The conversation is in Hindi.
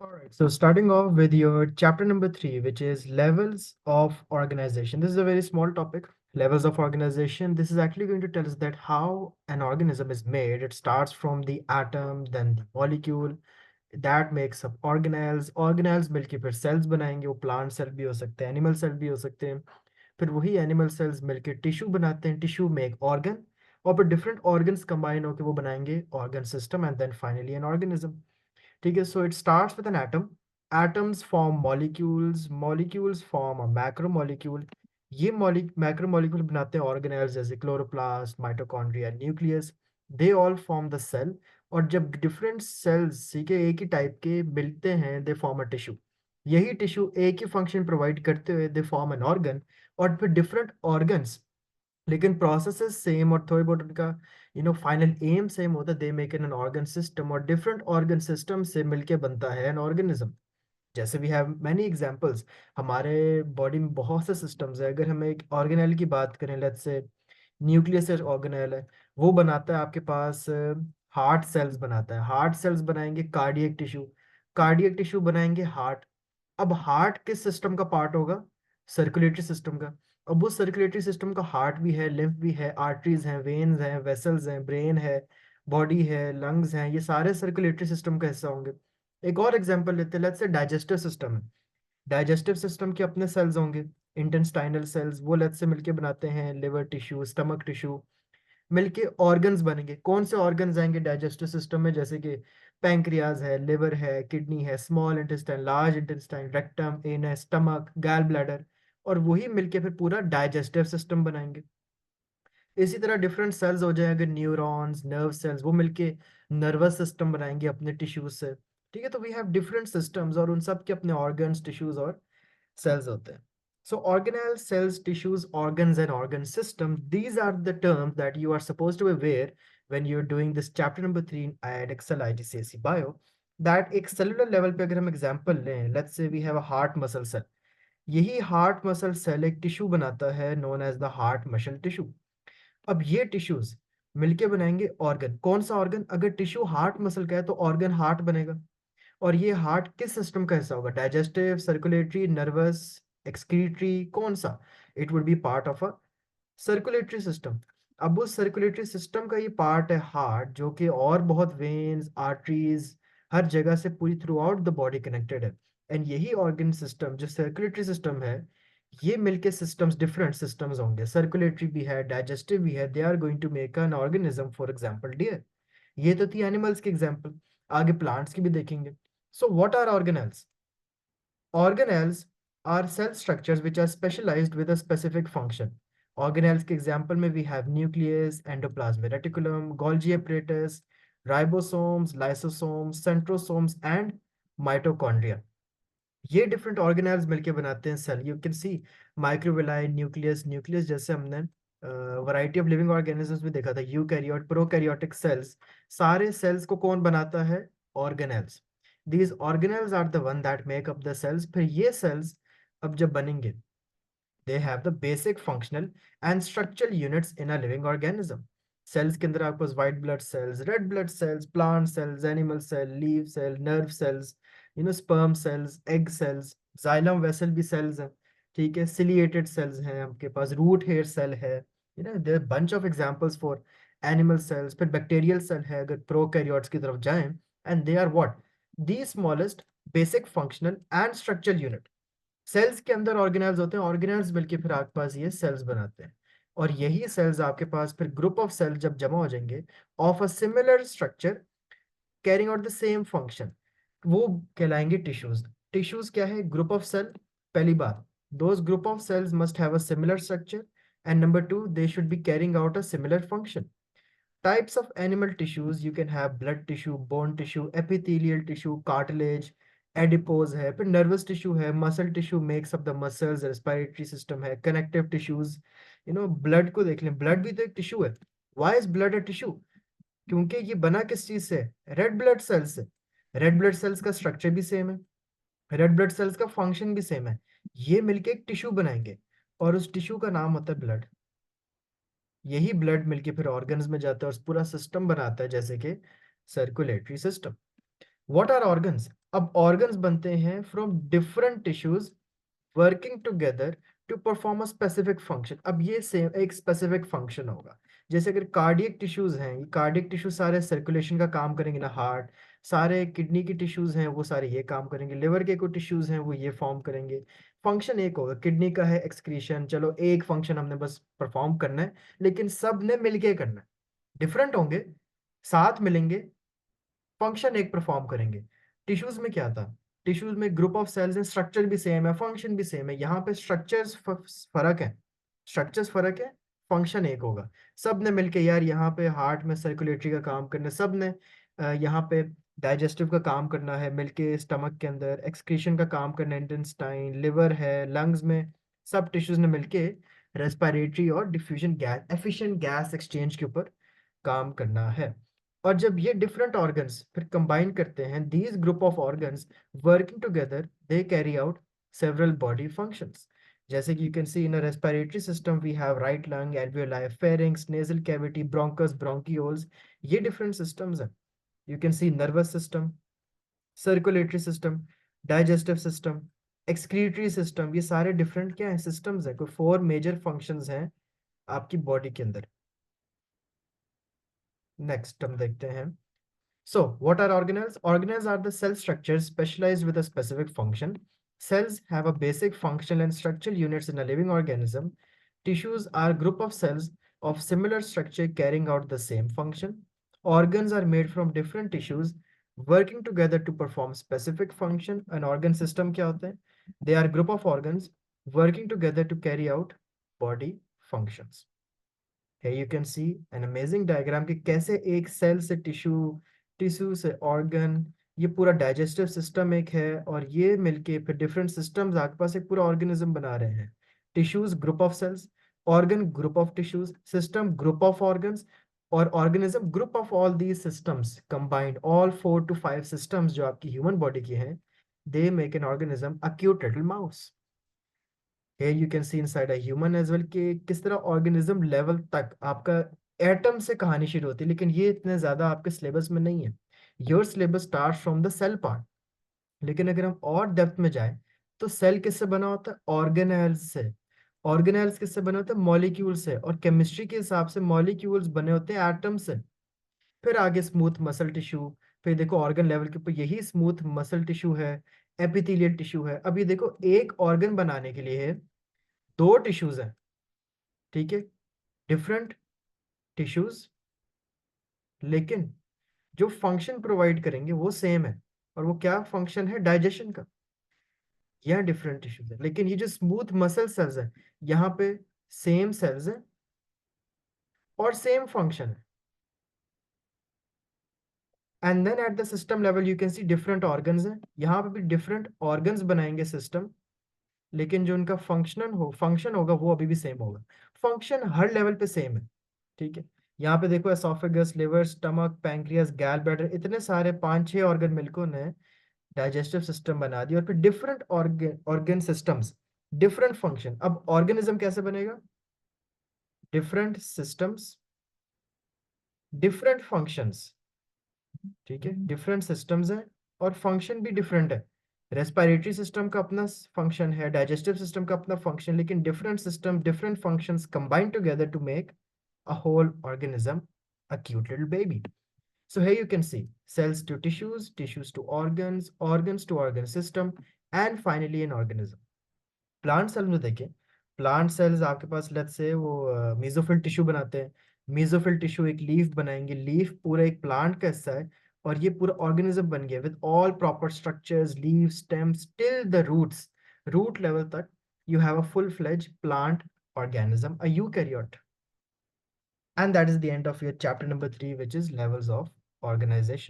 All right, so starting off with your chapter number 3, which is levels of organization. This is a very small topic, levels of organization. This is actually going to tell us that how an organism is made. It starts from the atom, then the molecule that makes up organelles. Organelles मिलके फिर cells बनाएंगे, वो plant cell भी हो सकते हैं, animal cell भी हो सकते हैं. फिर वही animal cells मिलके tissue बनाते हैं, tissue में एक organ, और फिर different organs combine होके वो बनाएंगे organ system and then finally an organism. ठीक है, so it starts with an atom. Atoms form molecules, molecules form a macromolecule. ये मैक्रोमोलिक्यूल बनाते हैं ऑर्गेनेल्स जैसे chloroplast, mitochondria, nucleus. They all form the cell. और जब डिफरेंट सेल्स के एक ही टाइप के मिलते हैं, दे फॉर्म अ टिश्यू. यही टिश्यू एक ही फंक्शन प्रोवाइड करते हुए दे फॉर्म एन ऑर्गन. और फिर डिफरेंट ऑर्गन्स, लेकिन प्रोसेसेस सेम और थोड़े बहुत उनका फाइनल एम सेम होता है. दे मेक एन ऑर्गन सिस्टम, और डिफरेंट ऑर्गन सिस्टम से मिलके बनता है एन ऑर्गेनिज्म. जैसे वी हैव मैनी एग्जांपल्स. हमारे बॉडी में बहुत से सिस्टम्स है. अगर हमें एक ऑर्गेनेल की बात करें, लेट्स से न्यूक्लियस ऑर्गेनेल है. वो बनाता है आपके पास हार्ट सेल्स बनाता है. हार्ट सेल्स बनाएंगे कार्डियक टिश्यू. कार्डियक टिश्यू बनाएंगे हार्ट. अब हार्ट किस सिस्टम का पार्ट होगा? सर्कुलेटरी सिस्टम का. अब वो सर्कुलेटरी सिस्टम का हार्ट भी है, लिम्फ भी है, आर्टरीज हैं, वेन्स हैं, वेसल्स हैं, ब्रेन है, बॉडी है, लंग्स हैं. ये सारे सर्कुलेटरी सिस्टम का हिस्सा होंगे. एक और एग्जांपल लेते हैं, लेट्स से डाइजेस्टिव सिस्टम है. डाइजेस्टिव सिस्टम के अपने सेल्स होंगे, इंटेस्टाइनल सेल्स. वो लेट्स से मिलके बनाते हैं लिवर टिश्यू, स्टमक टिश्यू. मिलके ऑर्गन्स बनेंगे. कौन से ऑर्गन्स आएंगे डाइजेस्टिव सिस्टम में? जैसे कि पैंक्रियाज है, लिवर है, किडनी है, small intestine, large intestine, rectum, anus, stomach, गैल ब्लैडर. और वही मिलके फिर पूरा डाइजेस्टिव सिस्टम बनाएंगे. इसी तरह डिफरेंट सेल्स हो जाएंगे, न्यूरॉन्स, नर्व सेल्स, वो मिलके नर्वस सिस्टम बनाएंगे अपने टिश्यूज से. ठीक है, तो वी हैव डिफरेंट सिस्टम्स और उन सब के अपने ऑर्गन्स, टिश्यूज और cells होते हैं. So organelles, cells, tissues, organs and organ system, these are the terms that you are supposed to be aware when you're doing this chapter number 3 in IED IGCSE Bio. That एक cellular level पे अगर हम example लें, let's say we have a heart muscle cell. यही heart muscle cell एक tissue बनाता है known as the heart muscle tissue. अब ये tissues मिलके बनाएंगे organ. कौन सा organ? अगर tissue heart muscle का है तो organ heart बनेगा. और ये हार्ट किस सिस्टम का हिस्सा होगा? डाइजेस्टिव, सर्कुलेटरी, नर्वस, एक्सक्रीटरी, कौन सा? It would be part of a circulatory system. अब उस सर्कुलेटरी सिस्टम का ये पार्ट है हार्ट, जो कि और बहुत वेन्स, आर्टरीज, हर जगह से पूरी throughout the body connected है. एंड यही ऑर्गन सिस्टम जो सर्कुलेटरी सिस्टम है, ये मिलके सिस्टम्स, डिफरेंट सिस्टम्स होंगे. सर्कुलेटरी भी है, डाइजेस्टिव भी है. They are going to make an organism. For example deer. ये तो थी एनिमल्स की एग्जाम्पल. आगे प्लांट्स की भी देखेंगे. So what are organelles? Organelles are cell structures which are specialized with a specific function. Organelles के example में we have nucleus, endoplasmic reticulum, Golgi apparatus, ribosomes, lysosomes, centrosomes and mitochondria. ये डिफरेंट ऑर्गेनेल्स मिलके बनाते हैं cell. You can see microvilli, nucleus. Nucleus जैसे हमने वैरायटी ऑफ लिविंग ऑर्गेनिजम्स भी देखा था, यूकैरियोट, प्रोकैरियोटिक सेल्स. सारे सेल्स को कौन बनाता है? Organelles. These organelles are the one that make up the cells. फिर ये सेल्स अब जब बनेंगे, they have the basic functional and structural units in a living organism. Cells के अंदर आपके पास white blood cells, red blood cells, plant cells, animal cell, leaf cell, nerve cells, sperm cells, egg cells, xylem vessel भी सेल्स हैं. ठीक है, सिलिएटेड सेल्स हैं आपके पास, रूट हेयर सेल है. There bunch of examples for animal cells. फिर बैक्टीरियल सेल है अगर प्रोकैरियोट्स की तरफ जाएं. And they are what? The smallest basic functional and structural unit. Sales के अंदर ऑर्गेनेल्स होते हैं, ऑर्गेनेल्स मिलके फिर आपके पास ये सेल्स बनाते हैं. और यही सेल्स आपके पास फिर ग्रुप ऑफ सेल्स जब जमा हो जाएंगे of a similar structure carrying out the same function, वो कहलाएंगे टिश्यूज. टिश्यूज क्या है? Group of cell. पहली बात, those group of cells must have a similar structure. And number two, they should be carrying out a similar function. Types of animal tissues, you can have blood tissue, bone tissue, epithelial tissue, cartilage, adipose है, फिर nervous tissue है, muscle tissue makes up the muscles, respiratory system है, connective tissues. blood को देख लें, blood भी तो एक tissue है. Why is blood a tissue? क्योंकि ये बना किस चीज से? रेड ब्लड सेल्स से. रेड ब्लड सेल्स का स्ट्रक्चर भी सेम है, रेड ब्लड सेल्स का फंक्शन भी सेम है. ये मिलके एक टिश्यू बनाएंगे और उस टिश्यू का नाम होता है ब्लड. यही ब्लड मिलके फिर ऑर्गन्स में जाता है और पूरा सिस्टम बनाता है, जैसे कि circulatory system. What are organs? अब ऑर्गन्स बनते हैं from different tissues working together to perform a specific function. अब ये सेम एक स्पेसिफिक फंक्शन होगा। जैसे अगर कार्डियक टिश्यूज हैं, ये कार्डियक टिश्यूज सारे सर्कुलेशन का काम करेंगे ना, हार्ट, सारे किडनी की टिश्यूज हैं वो सारे ये काम करेंगे, लिवर के कोई टिश्यूज हैं वो ये फॉर्म करेंगे। फंक्शन एक होगा, किडनी का है एक्सक्रीशन, चलो एक फंक्शन हमने बस परफॉर्म करना है, लेकिन सब ने मिलके करना है। डिफरेंट होंगे, साथ मिलेंगे, फंक्शन एक परफॉर्म करेंगे। टिश्यूज में क्या था, टिश्यूज में ग्रुप ऑफ सेल्स हैं, स्ट्रक्चर भी सेम है, फंक्शन भी सेम है। यहाँ पे स्ट्रक्चर्स फर्क है, स्ट्रक्चर्स फर्क है, फंक्शन एक होगा। सब ने मिलके यार यहाँ पे हार्ट में सर्कुलेटरी का काम करना है, सब ने यहाँ पे डाइजेस्टिव का काम करना है, मिलके स्टमक के अंदर एक्सक्रीशन का काम करना है, इंटेस्टाइन, लिवर है, लंग्स में, सब टिश्यूज ने मिलके रेस्पिरेटरी और diffusion gas, efficient gas exchange के ऊपर काम करना है। और जब ये डिफरेंट ऑर्गन्स फिर कंबाइन करते हैं, these group of organs working together they carry out several body functions. जैसे कि you can see in a respiratory system we have right lung, alveoli, pharynx, nasal cavity, bronchus, bronchioles, ये डिफरेंट सिस्टम्स हैं। You can see nervous system, circulatory system, digestive system, excretory system, ये सारे डिफरेंट क्या है, सिस्टम्स हैं। कोई 4 मेजर फंक्शंस हैं आपकी बॉडी के अंदर। नेक्स्ट हम देखते हैं। So, what are organelles? Organelles are the cell structures specialized with a specific function. Cells have a basic functional and structural units in a living organism. Tissues are a group of cells of similar structure carrying out the same function. Organs are made from different tissues working together to perform specific function. An organ system क्या होता है? They are a group of organs working together to carry out body functions. Here you can see an amazing diagram कि कैसे एक सेल से टिश्यू, टिश्यू से ऑर्गन, ये पूरा डाइजेस्टिव सिस्टम एक है, और ये मिलके फिर डिफरेंट सिस्टम्स आपके पास एक पूरा ऑर्गेनिज्म बना रहे हैं। Tissues group of cells, organ group of tissues, system group of organs, और organism group of all these systems combined, all 4 to 5 systems जो आपकी ह्यूमन बॉडी की हैं, they make an organism, a cute little mouse. here you can see inside a human as well कि किस तरह ऑर्गेनिज्म लेवल तक आपका एटम से कहानी शुरू होती है, लेकिन ये इतने ज्यादा आपके सिलेबस में नहीं है। Your syllabus start from the cell part, लेकिन अगर हम और डेप्थ में जाए तो सेल किससे बना होता है, ऑर्गेनेल्स से। ऑर्गेनेल्स किससे बने होते हैं, मॉलिक्यूल से, और केमिस्ट्री के हिसाब से मॉलिक्यूल्स बने होते हैं एटम से। फिर आगे स्मूथ मसल टिश्यू, फिर देखो ऑर्गन लेवल के ऊपर यही स्मूथ मसल टिश्यू है, एपिथेलियल टिश्यू है। अब ये देखो एक ऑर्गन बनाने के लिए 2 टिश्यूज हैं, ठीक है, डिफरेंट टिश्यूज, लेकिन जो फंक्शन प्रोवाइड करेंगे वो सेम है। और वो क्या फंक्शन है, डाइजेशन का। यह डिफरेंट टिश्यूज है, लेकिन ये जो स्मूथ मसल सेल्स है, यहाँ पे सेम सेल्स है और सेम फंक्शन है। And then at the system level you can see different organs हैं, यहाँ पे भी डिफरेंट ऑर्गन्स बनाएंगे सिस्टम, लेकिन जो उनका फंक्शन होगा वो अभी भी सेम होगा। फंक्शन हर लेवल पे सेम है, ठीक है। यहाँ पे देखो एसोफेगस, लिवर, स्टमक, पैंक्रियास, गैल ब्लैडर, इतने सारे 5-6 ऑर्गन मिलकर उन्हें डाइजेस्टिव सिस्टम बना दिया, और फिर different organ organ systems, different function. अब ऑर्गेनिज्म कैसे बनेगा, डिफरेंट सिस्टम्स, डिफरेंट फंक्शंस, ठीक है, डिफरेंट सिस्टम्स है और फंक्शन भी डिफरेंट है। रेस्पिरेटरी सिस्टम का अपना फंक्शन है, डाइजेस्टिव सिस्टम का अपना फंक्शन, लेकिन different system, different functions combine together to make a whole organism, a cute little baby. So here you can see cells to tissues, tissues to organs, organs to organ system, and finally an organism. Plant cell में देखिए, प्लांट सेल्स आपके पास लेट्स से वो मेसोफिल टिश्यू बनाते हैं। मेसोफिल टिश्यू एक लीफ बनाएंगे, लीफ पूरा एक प्लांट का हिस्सा है, और ये पूरा ऑर्गेनिज्म बन गया with all proper structures, leave, stems till the roots, root level तक you have a full-fledged plant organism, a eukaryote. And that is the end of your chapter number 3, which is levels of organization.